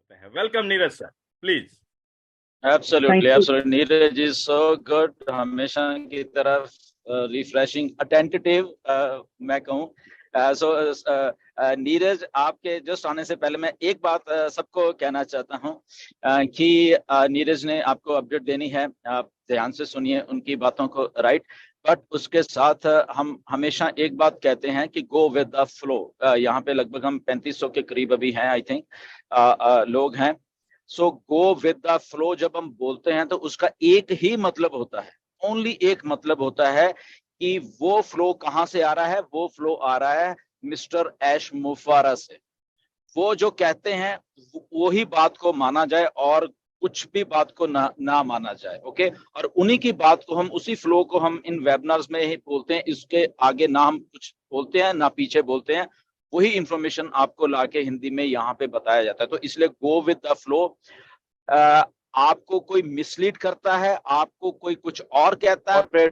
सकते हैं। Welcome Neeraj sir, please. Absolutely absolutely, Neeraj is so good, हमेशा की तरफ रिफ्रेशिंग, अटेंटिव मैं कहूँ। सो नीरज, आपके जस्ट आने से पहले मैं एक बात सबको कहना चाहता हूँ कि नीरज ने आपको अपडेट देनी है, आप ध्यान से सुनिए उनकी बातों को, राइट। बट उसके साथ हम हमेशा एक बात कहते हैं कि गो विद द फ्लो। यहाँ पे लगभग हम 3500 के करीब अभी हैं, आई थिंक लोग हैं। सो गो विद द फ्लो जब हम बोलते हैं तो उसका एक ही मतलब होता है, ओनली एक मतलब होता है कि वो फ्लो कहां से आ रहा है। वो फ्लो आ रहा है मिस्टर ऐश मुफारा से। वो जो कहते हैं वही बात को माना जाए और कुछ भी बात को ना माना जाए, ओके। और उन्हीं की बात को हम, उसी फ्लो को हम इन वेबिनार्स में ही बोलते हैं। इसके आगे ना हम कुछ बोलते हैं ना पीछे बोलते हैं, वही इंफॉर्मेशन आपको लाके हिंदी में यहाँ पे बताया जाता है। तो इसलिए गो विद द फ्लो। आपको कोई मिसलीड करता है, आपको कोई कुछ और कहता है,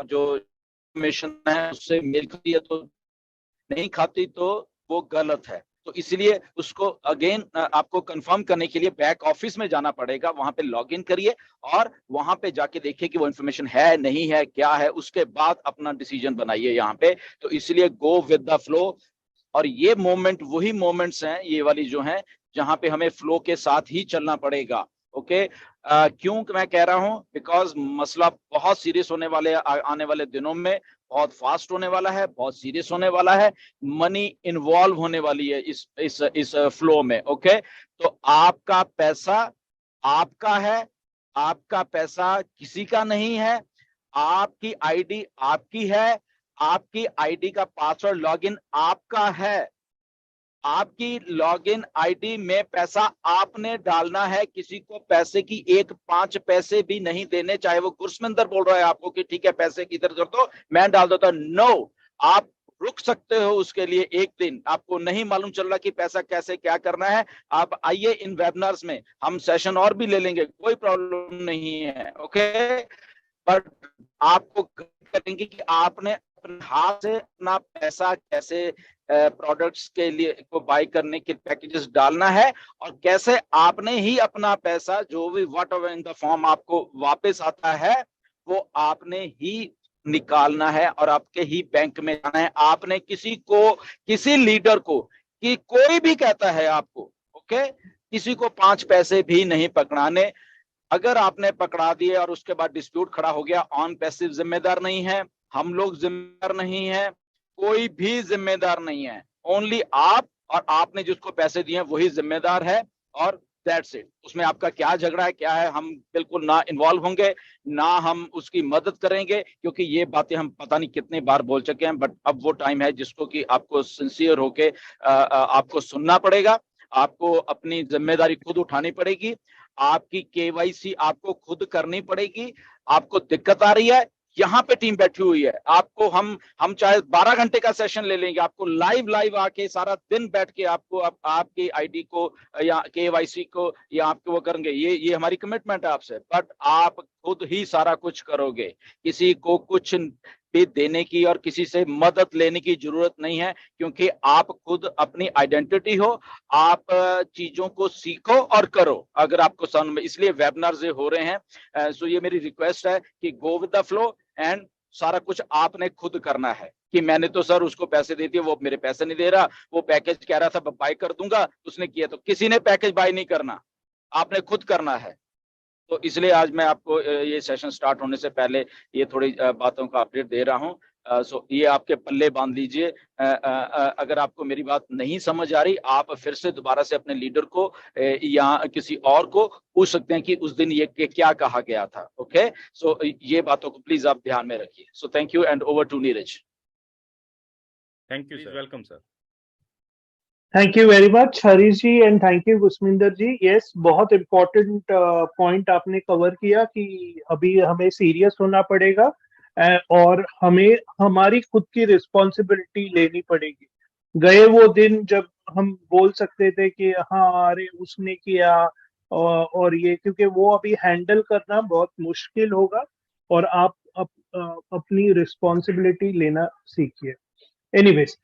जो इंफॉर्मेशन है उससे मेल खाती है तो नहीं खाती तो वो गलत है। तो इसलिए उसको अगेन आपको कंफर्म करने के लिए बैक ऑफिस में जाना पड़ेगा, वहां पे लॉग इन करिए और वहां पे जाके देखिए कि वो इन्फॉर्मेशन है नहीं है, क्या है, उसके बाद अपना डिसीजन बनाइए यहाँ पे। तो इसलिए गो विद द फ्लो। और ये मोमेंट वही मोमेंट्स हैं, ये वाली जो हैं, जहां पे हमें फ्लो के साथ ही चलना पड़ेगा, ओके। क्यों मैं कह रहा हूं, बिकॉज मसला बहुत सीरियस होने वाले आने वाले दिनों में, बहुत फास्ट होने वाला है, बहुत सीरियस होने वाला है। मनी इन्वॉल्व होने वाली है इस फ्लो में, ओके। तो आपका पैसा आपका है, आपका पैसा किसी का नहीं है। आपकी आईडी आपकी है, आपकी आईडी का पासवर्ड लॉगिन आपका है। आपकी लॉगिन आईडी में पैसा आपने डालना है, किसी को पैसे की 1 5 पैसे भी नहीं देने। चाहे वो गुरसमिंदर बोल रहा है आपको कि ठीक है पैसे इधर कर दो, मैं डाल देता, नो। आप रुक सकते हो उसके लिए एक दिन। आपको नहीं मालूम चल रहा कि पैसा कैसे क्या करना है, आप आइए इन वेबिनार्स में, हम सेशन और भी ले लेंगे, कोई प्रॉब्लम नहीं है, ओके। बट आपको करेंगे कि आपने अपने हाथ से अपना पैसा कैसे प्रोडक्ट्स के लिए को बाय करने के पैकेजेस डालना है, और कैसे आपने ही अपना पैसा जो भी what ever in the form आपको वापस आता है वो आपने ही निकालना है और आपके ही बैंक में जाना है। आपने किसी को, किसी लीडर को, कि कोई भी कहता है आपको, ओके, किसी को 5 पैसे भी नहीं पकड़ाने। अगर आपने पकड़ा दिए और उसके बाद डिस्प्यूट खड़ा हो गया, ऑन पैसिव जिम्मेदार नहीं है, हम लोग जिम्मेदार नहीं है, कोई भी जिम्मेदार नहीं है, ओनली आप और आपने जिसको पैसे दिए वही जिम्मेदार है। और दैट्स इट। उसमें आपका क्या झगड़ा है क्या है, हम बिल्कुल ना इन्वॉल्व होंगे, ना हम उसकी मदद करेंगे, क्योंकि ये बातें हम पता नहीं कितनी बार बोल चुके हैं। बट अब वो टाइम है जिसको कि आपको सिंसियर होके आपको सुनना पड़ेगा, आपको अपनी जिम्मेदारी खुद उठानी पड़ेगी, आपकी केवाईसी आपको खुद करनी पड़ेगी। आपको दिक्कत आ रही है, यहाँ पे टीम बैठी हुई है, आपको हम चाहे 12 घंटे का सेशन ले लेंगे, आपको लाइव आके सारा दिन बैठ के आपको आपकी आईडी को या केवाईसी को या आपको वो करेंगे। ये हमारी कमिटमेंट है आपसे। बट आप खुद ही सारा कुछ करोगे, किसी को कुछ भी देने की और किसी से मदद लेने की जरूरत नहीं है, क्योंकि आप खुद अपनी आइडेंटिटी हो। आप चीजों को सीखो और करो अगर आपको समझ में। इसलिए वेबिनार हो रहे हैं। सो ये मेरी रिक्वेस्ट है कि go with the flow and सारा कुछ आपने खुद करना है। कि मैंने तो सर उसको पैसे दे दिए, वो मेरे पैसे नहीं दे रहा, वो पैकेज कह रहा था बाय कर दूंगा, उसने किया। तो किसी ने पैकेज बाय नहीं करना, आपने खुद करना है। तो इसलिए आज मैं आपको ये सेशन स्टार्ट होने से पहले ये थोड़ी बातों का अपडेट दे रहा हूँ। सो ये आपके पल्ले बांध लीजिए। अगर आपको मेरी बात नहीं समझ आ रही, आप फिर से दोबारा से अपने लीडर को या किसी और को पूछ सकते हैं कि उस दिन ये क्या कहा गया था, ओके। सो ये बातों को प्लीज आप ध्यान में रखिए। So thank you and over to Neeraj. Thank you sir, welcome sir. Thank you very much Harish ji and thank you Gursaminder ji. Yes, बहुत इम्पोर्टेंट पॉइंट आपने कवर किया कि अभी हमें सीरियस होना पड़ेगा और हमें हमारी खुद की रिस्पॉन्सिबिलिटी लेनी पड़ेगी। गए वो दिन जब हम बोल सकते थे कि हाँ अरे उसने किया और ये, क्योंकि वो अभी हैंडल करना बहुत मुश्किल होगा और आप अपनी रिस्पॉन्सिबिलिटी लेना सीखिए। एनीवेज,